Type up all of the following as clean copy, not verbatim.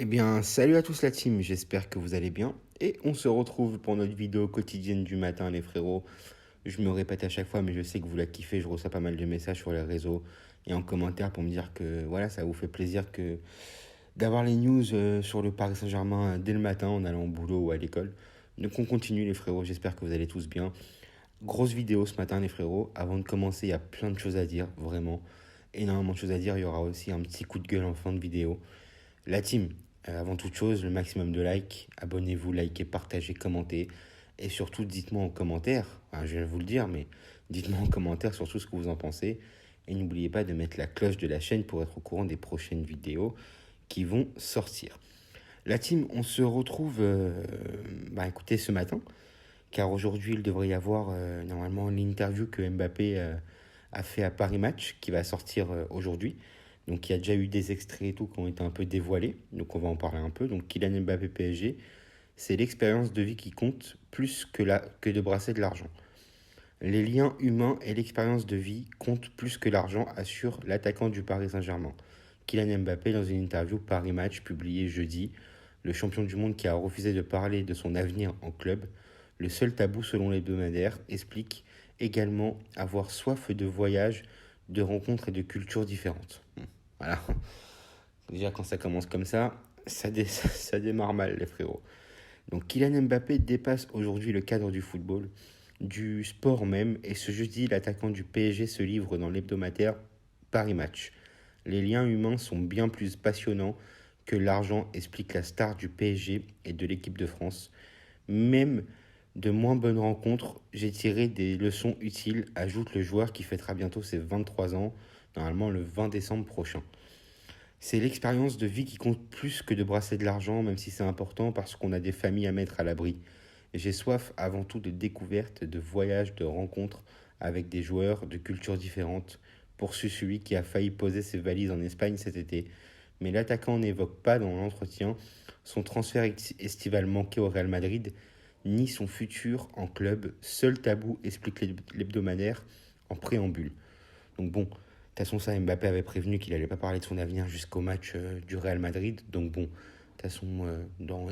Eh bien, salut à tous la team, j'espère que vous allez bien. Et on se retrouve pour notre vidéo quotidienne du matin, les frérots. Je me répète à chaque fois, mais je sais que vous la kiffez. Je reçois pas mal de messages sur les réseaux et en commentaire pour me dire que voilà, ça vous fait plaisir que d'avoir les news sur le Paris Saint-Germain dès le matin en allant au boulot ou à l'école. Donc on continue les frérots, j'espère que vous allez tous bien. Grosse vidéo ce matin les frérots. Avant de commencer, il y a plein de choses à dire, vraiment. Énormément de choses à dire. Il y aura aussi un petit coup de gueule en fin de vidéo. La team, avant toute chose, le maximum de likes. Abonnez-vous, likez, partagez, commentez. Et surtout, dites-moi en commentaire, enfin, je vais vous le dire, mais dites-moi en commentaire surtout ce que vous en pensez. Et n'oubliez pas de mettre la cloche de la chaîne pour être au courant des prochaines vidéos qui vont sortir. La team, on se retrouve écoutez, ce matin, car aujourd'hui, il devrait y avoir normalement l'interview que Mbappé a fait à Paris Match, qui va sortir aujourd'hui. Donc il y a déjà eu des extraits et tout qui ont été un peu dévoilés, donc on va en parler un peu. Donc Kylian Mbappé PSG, c'est l'expérience de vie qui compte plus que de brasser de l'argent. Les liens humains et l'expérience de vie comptent plus que l'argent, assure l'attaquant du Paris Saint-Germain. Kylian Mbappé dans une interview Paris Match publiée jeudi, le champion du monde qui a refusé de parler de son avenir en club, le seul tabou selon l'hebdomadaire, explique également avoir soif de voyages, de rencontres et de cultures différentes. Voilà. Déjà, quand ça commence comme ça démarre mal, les frérots. Donc, Kylian Mbappé dépasse aujourd'hui le cadre du football, du sport même, et ce jeudi, l'attaquant du PSG se livre dans l'hebdomadaire Paris Match. Les liens humains sont bien plus passionnants que l'argent, explique la star du PSG et de l'équipe de France. Même de moins bonnes rencontres, j'ai tiré des leçons utiles, ajoute le joueur qui fêtera bientôt ses 23 ans, normalement le 20 décembre prochain. C'est l'expérience de vie qui compte plus que de brasser de l'argent, même si c'est important parce qu'on a des familles à mettre à l'abri. J'ai soif avant tout de découvertes, de voyages, de rencontres avec des joueurs de cultures différentes, poursuit celui qui a failli poser ses valises en Espagne cet été. Mais l'attaquant n'évoque pas dans l'entretien son transfert estival manqué au Real Madrid, ni son futur en club. Seul tabou, explique l'hebdomadaire en préambule. Donc bon, de toute façon, ça, Mbappé avait prévenu qu'il n'allait pas parler de son avenir jusqu'au match du Real Madrid. Donc bon, de toute façon,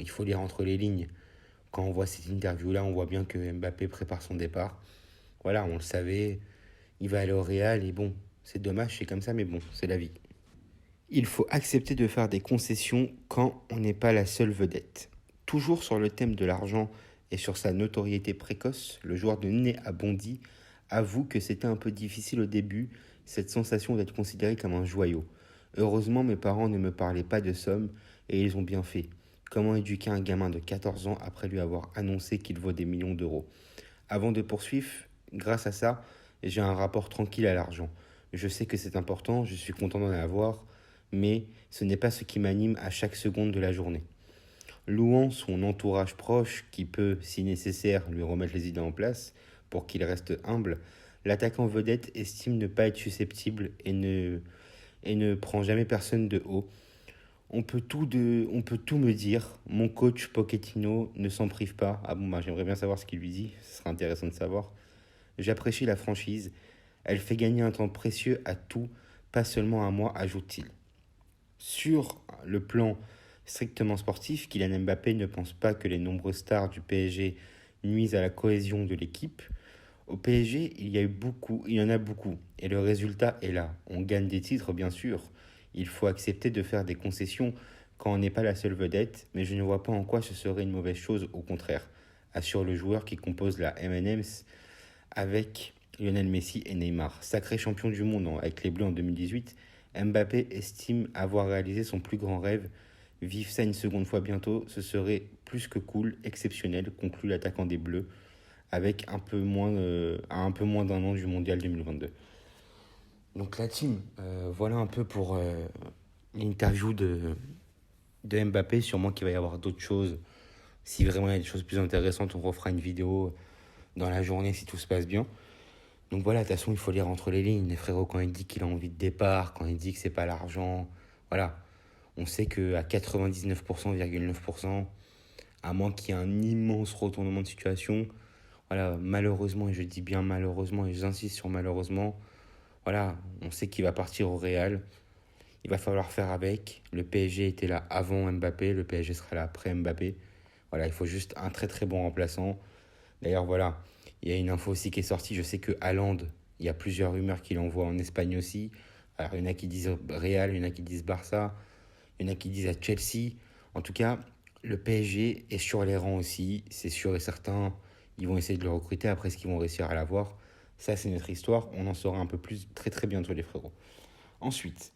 il faut lire entre les lignes. Quand on voit cette interview-là, on voit bien que Mbappé prépare son départ. Voilà, on le savait, il va aller au Real et bon, c'est dommage, c'est comme ça, mais bon, c'est la vie. Il faut accepter de faire des concessions quand on n'est pas la seule vedette. Toujours sur le thème de l'argent et sur sa notoriété précoce, le joueur de Nîmes a bondi, avoue que c'était un peu difficile au début, cette sensation d'être considéré comme un joyau. Heureusement, mes parents ne me parlaient pas de somme et ils ont bien fait. Comment éduquer un gamin de 14 ans après lui avoir annoncé qu'il vaut des millions d'euros? Avant de poursuivre, grâce à ça, j'ai un rapport tranquille à l'argent. Je sais que c'est important, je suis content d'en avoir, mais ce n'est pas ce qui m'anime à chaque seconde de la journée. Louant son entourage proche qui peut, si nécessaire, lui remettre les idées en place pour qu'il reste humble, l'attaquant vedette estime ne pas être susceptible et ne prend jamais personne de haut. On peut tout me dire. Mon coach Pochettino ne s'en prive pas. Ah bon, bah, j'aimerais bien savoir ce qu'il lui dit. Ce serait intéressant de savoir. J'apprécie la franchise. Elle fait gagner un temps précieux à tout, pas seulement à moi, ajoute-t-il. Sur le plan strictement sportif, Kylian Mbappé ne pense pas que les nombreuses stars du PSG nuisent à la cohésion de l'équipe. Au PSG, il y en a beaucoup, et le résultat est là. On gagne des titres, bien sûr. Il faut accepter de faire des concessions quand on n'est pas la seule vedette, mais je ne vois pas en quoi ce serait une mauvaise chose, au contraire, assure le joueur qui compose la M&M's avec Lionel Messi et Neymar. Sacré champion du monde avec les Bleus en 2018, Mbappé estime avoir réalisé son plus grand rêve. Vivre ça une seconde fois bientôt, ce serait plus que cool, exceptionnel, conclut l'attaquant des Bleus, avec à un peu moins d'un an du Mondial 2022. Donc la team, voilà un peu pour l'interview de Mbappé. Sûrement qu'il va y avoir d'autres choses. Si vraiment il y a des choses plus intéressantes, on refera une vidéo dans la journée si tout se passe bien. Donc voilà, de toute façon, il faut lire entre les lignes. Les frérots, quand il dit qu'il a envie de départ, quand il dit que c'est pas l'argent, voilà. On sait qu'à 99,9%, à moins qu'il y ait un immense retournement de situation, voilà, malheureusement, et je dis bien malheureusement, et j'insiste sur malheureusement, voilà, on sait qu'il va partir au Real. Il va falloir faire avec. Le PSG était là avant Mbappé, le PSG sera là après Mbappé. Voilà, il faut juste un très très bon remplaçant. D'ailleurs, voilà, il y a une info aussi qui est sortie. Je sais que Haaland, il y a plusieurs rumeurs qu'il envoie en Espagne aussi. Alors, il y en a qui disent Real, il y en a qui disent Barça, il y en a qui disent à Chelsea. En tout cas, le PSG est sur les rangs aussi, c'est sûr et certain. Ils vont essayer de le recruter. Après, ce qu'ils vont réussir à l'avoir, ça, c'est notre histoire. On en saura un peu plus très très bientôt, les frérots. Ensuite,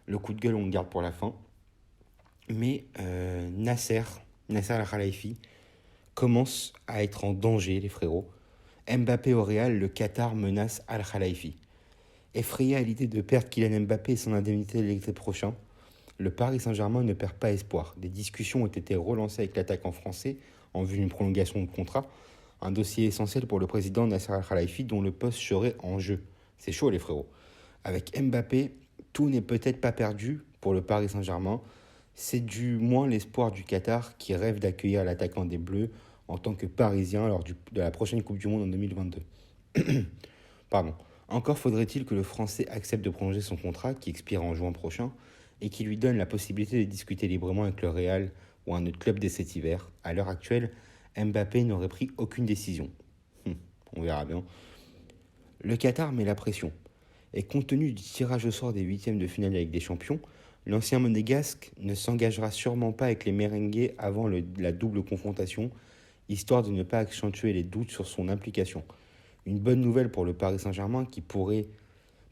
le coup de gueule, on le garde pour la fin. Mais Nasser Al-Khelaifi, commence à être en danger, les frérots. Mbappé au Real, le Qatar menace Al-Khelaifi. Effrayé à l'idée de perdre Kylian Mbappé et son indemnité l'été prochain, le Paris Saint-Germain ne perd pas espoir. Des discussions ont été relancées avec l'attaquant français en vue d'une prolongation de contrat, un dossier essentiel pour le président Nasser Al-Khelaifi dont le poste serait en jeu. C'est chaud les frérots. Avec Mbappé, tout n'est peut-être pas perdu pour le Paris Saint-Germain. C'est du moins l'espoir du Qatar qui rêve d'accueillir l'attaquant des Bleus en tant que Parisien lors de la prochaine Coupe du Monde en 2022. Pardon. Encore faudrait-il que le Français accepte de prolonger son contrat qui expire en juin prochain et qui lui donne la possibilité de discuter librement avec le Real ou un autre club dès cet hiver. À l'heure actuelle, Mbappé n'aurait pris aucune décision. On verra bien. Le Qatar met la pression. Et compte tenu du tirage au sort des huitièmes de finale avec des champions, l'ancien monégasque ne s'engagera sûrement pas avec les merengues avant la double confrontation, histoire de ne pas accentuer les doutes sur son implication. Une bonne nouvelle pour le Paris Saint-Germain qui pourrait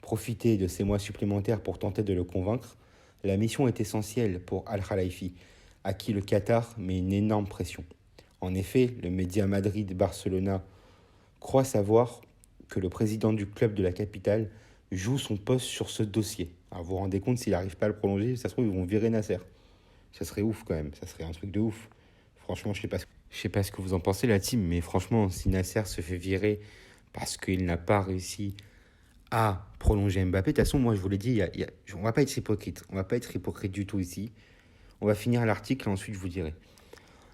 profiter de ces mois supplémentaires pour tenter de le convaincre. La mission est essentielle pour Al-Khelaifi, à qui le Qatar met une énorme pression. En effet, le média Madrid-Barcelona croit savoir que le président du club de la capitale joue son poste sur ce dossier. Alors vous vous rendez compte, s'il n'arrive pas à le prolonger, ça se trouve, ils vont virer Nasser. Ça serait ouf quand même, ça serait un truc de ouf. Franchement, je sais pas ce que vous en pensez la team, mais franchement, si Nasser se fait virer parce qu'il n'a pas réussi à prolonger Mbappé, de toute façon, moi je vous l'ai dit, on va pas être hypocrite. On va pas être hypocrite du tout ici. On va finir l'article et ensuite je vous dirai.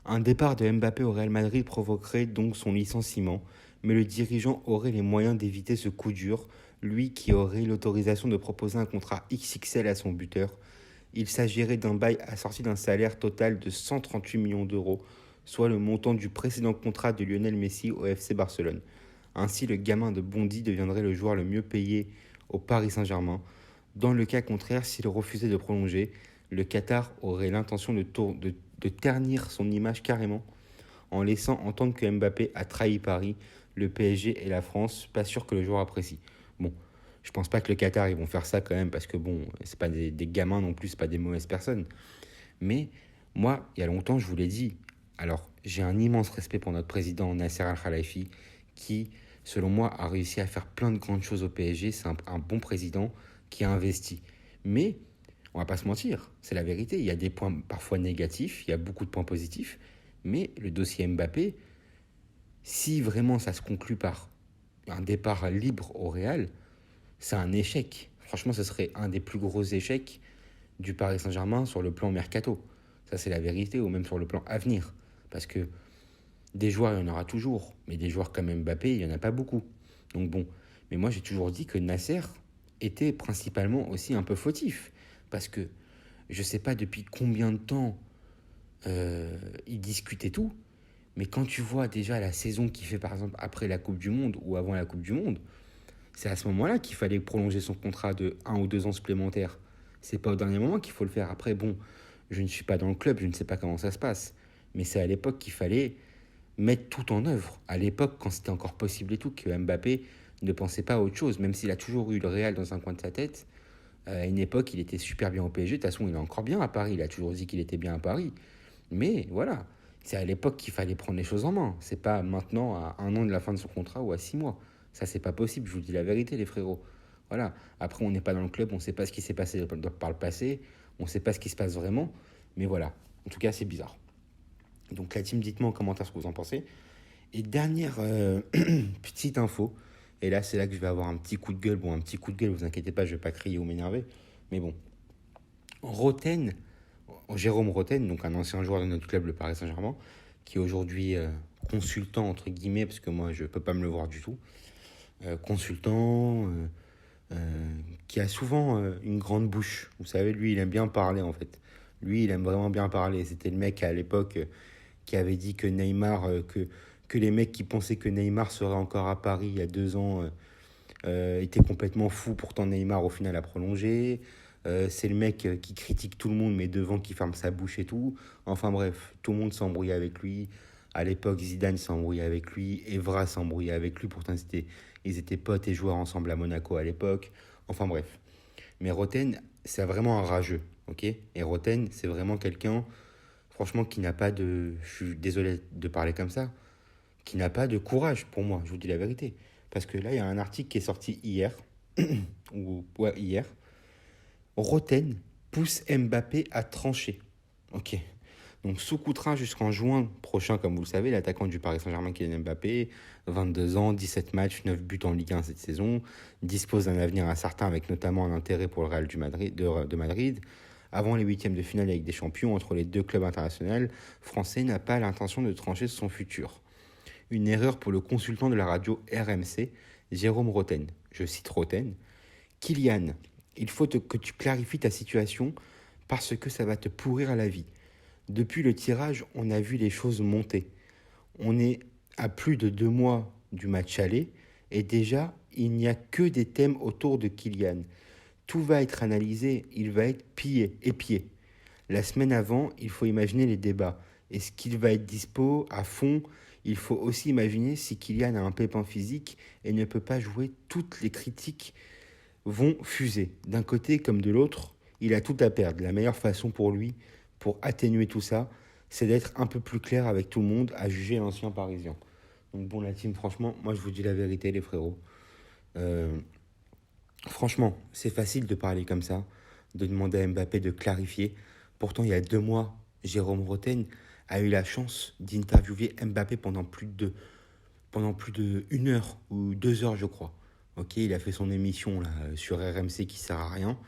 Un départ de Mbappé au Real Madrid provoquerait donc son licenciement, mais le dirigeant aurait les moyens d'éviter ce coup dur, lui qui aurait l'autorisation de proposer un contrat XXL à son buteur. Il s'agirait d'un bail assorti d'un salaire total de 138 millions d'euros, soit le montant du précédent contrat de Lionel Messi au FC Barcelone. Ainsi, le gamin de Bondy deviendrait le joueur le mieux payé au Paris Saint-Germain. Dans le cas contraire, s'il refusait de prolonger, le Qatar aurait l'intention de ternir son image carrément en laissant entendre que Mbappé a trahi Paris, le PSG et la France. Pas sûr que le joueur apprécie. Bon, je pense pas que le Qatar ils vont faire ça quand même parce que bon, c'est pas des gamins non plus, c'est pas des mauvaises personnes. Mais moi, il y a longtemps, je vous l'ai dit. Alors, j'ai un immense respect pour notre président Nasser Al-Khelaifi qui, selon moi, a réussi à faire plein de grandes choses au PSG. C'est un bon président qui a investi. Mais on va pas se mentir, c'est la vérité. Il y a des points parfois négatifs, il y a beaucoup de points positifs, mais le dossier Mbappé, si vraiment ça se conclut par un départ libre au Real, c'est un échec. Franchement, ce serait un des plus gros échecs du Paris Saint-Germain sur le plan mercato. Ça, c'est la vérité, ou même sur le plan avenir. Parce que des joueurs, il y en aura toujours, mais des joueurs comme Mbappé, il n'y en a pas beaucoup. Donc bon, mais moi j'ai toujours dit que Nasser était principalement aussi un peu fautif. Parce que je ne sais pas depuis combien de temps il discutait tout, mais quand tu vois déjà la saison qu'il fait par exemple après la Coupe du Monde ou avant la Coupe du Monde, c'est à ce moment-là qu'il fallait prolonger son contrat de 1 ou 2 ans supplémentaires. C'est pas au dernier moment qu'il faut le faire. Après, bon, je ne suis pas dans le club, je ne sais pas comment ça se passe. Mais c'est à l'époque qu'il fallait mettre tout en œuvre. À l'époque, quand c'était encore possible et tout, que Mbappé ne pensait pas à autre chose, même s'il a toujours eu le Real dans un coin de sa tête. À une époque, il était super bien au PSG. De toute façon, il est encore bien à Paris. Il a toujours dit qu'il était bien à Paris. Mais voilà, c'est à l'époque qu'il fallait prendre les choses en main. C'est pas maintenant, à 1 an de la fin de son contrat ou à 6 mois. Ça, c'est pas possible. Je vous dis la vérité, les frérots. Voilà. Après, on n'est pas dans le club. On ne sait pas ce qui s'est passé par le passé. On ne sait pas ce qui se passe vraiment. Mais voilà. En tout cas, c'est bizarre. Donc, la team, dites-moi en commentaire ce que vous en pensez. Et dernière petite info. Et là, c'est là que je vais avoir un petit coup de gueule. Bon, un petit coup de gueule, vous inquiétez pas, je vais pas crier ou m'énerver. Mais bon. Roten, Jérôme Roten, donc un ancien joueur de notre club, le Paris Saint-Germain, qui est aujourd'hui consultant, entre guillemets, parce que moi, je peux pas me le voir du tout. Consultant, qui a souvent une grande bouche. Vous savez, lui, il aime bien parler en fait. Lui, il aime vraiment bien parler. C'était le mec à l'époque qui avait dit que Neymar, que les mecs qui pensaient que Neymar serait encore à Paris il y a 2 ans étaient complètement fous. Pourtant, Neymar, au final, a prolongé. C'est le mec qui critique tout le monde, mais devant qui ferme sa bouche et tout. Enfin bref, tout le monde s'embrouillait avec lui. À l'époque, Zidane s'embrouillait avec lui. Evra s'embrouillait avec lui. Pourtant, ils étaient potes et joueurs ensemble à Monaco à l'époque. Enfin bref. Mais Roten, c'est vraiment un rageux. Ok. Et Roten, c'est vraiment quelqu'un, franchement, qui n'a pas de. Je suis désolé de parler comme ça. Qui n'a pas de courage pour moi, je vous dis la vérité. Parce que là, il y a un article qui est sorti hier. Ou, ouais, hier. Roten pousse Mbappé à trancher. Ok. Donc sous-coutera jusqu'en juin prochain, comme vous le savez, l'attaquant du Paris Saint-Germain, Kylian Mbappé, 22 ans, 17 matchs, 9 buts en Ligue 1 cette saison, dispose d'un avenir incertain avec notamment un intérêt pour le Real de Madrid. Avant les huitièmes de finale avec des champions entre les deux clubs internationaux, français n'a pas l'intention de trancher son futur. Une erreur pour le consultant de la radio RMC, Jérôme Roten. Je cite Roten. Kylian, il faut que tu clarifies ta situation parce que ça va te pourrir la vie. Depuis le tirage, on a vu les choses monter. On est à plus de 2 mois du match aller et déjà, il n'y a que des thèmes autour de Kylian. Tout va être analysé, il va être épié. La semaine avant, il faut imaginer les débats. Est-ce qu'il va être dispo à fond? Il faut aussi imaginer si Kylian a un pépin physique et ne peut pas jouer. Toutes les critiques vont fuser. D'un côté comme de l'autre, il a tout à perdre. La meilleure façon pour lui, pour atténuer tout ça, c'est d'être un peu plus clair avec tout le monde, à juger l'ancien Parisien. Donc bon, la team, franchement, moi je vous dis la vérité, les frérots. Euh, Franchement, c'est facile de parler comme ça, de demander à Mbappé de clarifier. Pourtant, il y a 2 mois, Jérôme Roten a eu la chance d'interviewer Mbappé pendant plus de 1 heure ou 2 heures, je crois. Ok, il a fait son émission là, sur RMC qui sert à rien.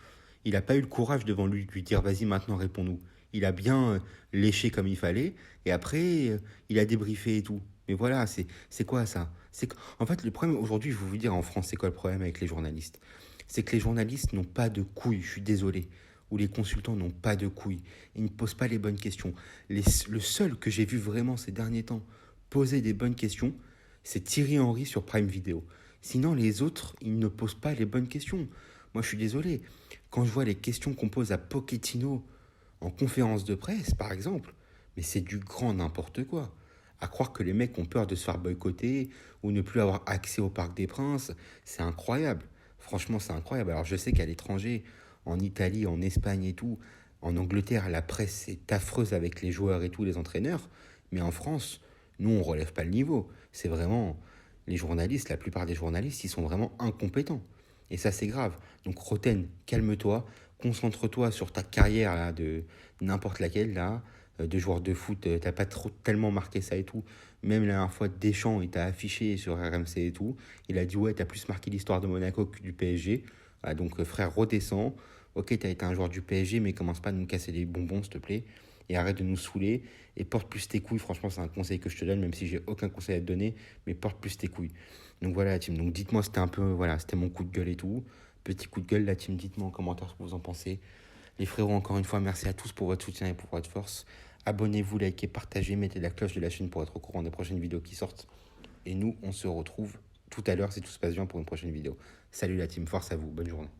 Il n'a pas eu le courage devant lui de lui dire vas-y maintenant réponds-nous. Il a bien léché comme il fallait et après il a débriefé et tout. Mais voilà, c'est quoi ça? En fait, le problème aujourd'hui, je vais vous dire en France, c'est quoi le problème avec les journalistes? C'est que les journalistes n'ont pas de couilles, je suis désolé. Ou les consultants n'ont pas de couilles. Ils ne posent pas les bonnes questions. Le seul que j'ai vu vraiment ces derniers temps poser des bonnes questions, c'est Thierry Henry sur Prime Video. Sinon, les autres, ils ne posent pas les bonnes questions. Moi, je suis désolé. Quand je vois les questions qu'on pose à Pochettino en conférence de presse, par exemple, mais c'est du grand n'importe quoi. À croire que les mecs ont peur de se faire boycotter ou ne plus avoir accès au Parc des Princes, c'est incroyable. Franchement, c'est incroyable. Alors, je sais qu'à l'étranger, en Italie, en Espagne et tout, en Angleterre, la presse est affreuse avec les joueurs et tout, les entraîneurs. Mais en France, nous, on ne relève pas le niveau. C'est vraiment... Les journalistes, la plupart des journalistes, ils sont vraiment incompétents. Et ça, c'est grave. Donc, Roten, calme-toi. Concentre-toi sur ta carrière là, de n'importe laquelle, là, de joueur de foot. T'as pas tellement marqué ça et tout. Même la dernière fois, Deschamps, il t'a affiché sur RMC et tout. Il a dit, ouais, t'as plus marqué l'histoire de Monaco que du PSG. Ah, donc, frère, redescends. Ok, t'as été un joueur du PSG, mais commence pas à nous casser les bonbons, s'il te plaît. Et arrête de nous saouler. Et porte plus tes couilles. Franchement, c'est un conseil que je te donne, même si j'ai aucun conseil à te donner. Mais porte plus tes couilles. Donc voilà, la team. Donc dites-moi, c'était un peu. Voilà, c'était mon coup de gueule et tout. Petit coup de gueule, la team. Dites-moi en commentaire ce que vous en pensez. Les frérots, encore une fois, merci à tous pour votre soutien et pour votre force. Abonnez-vous, likez, partagez, mettez la cloche de la chaîne pour être au courant des prochaines vidéos qui sortent. Et nous, on se retrouve tout à l'heure si tout se passe bien pour une prochaine vidéo. Salut la team, force à vous, bonne journée.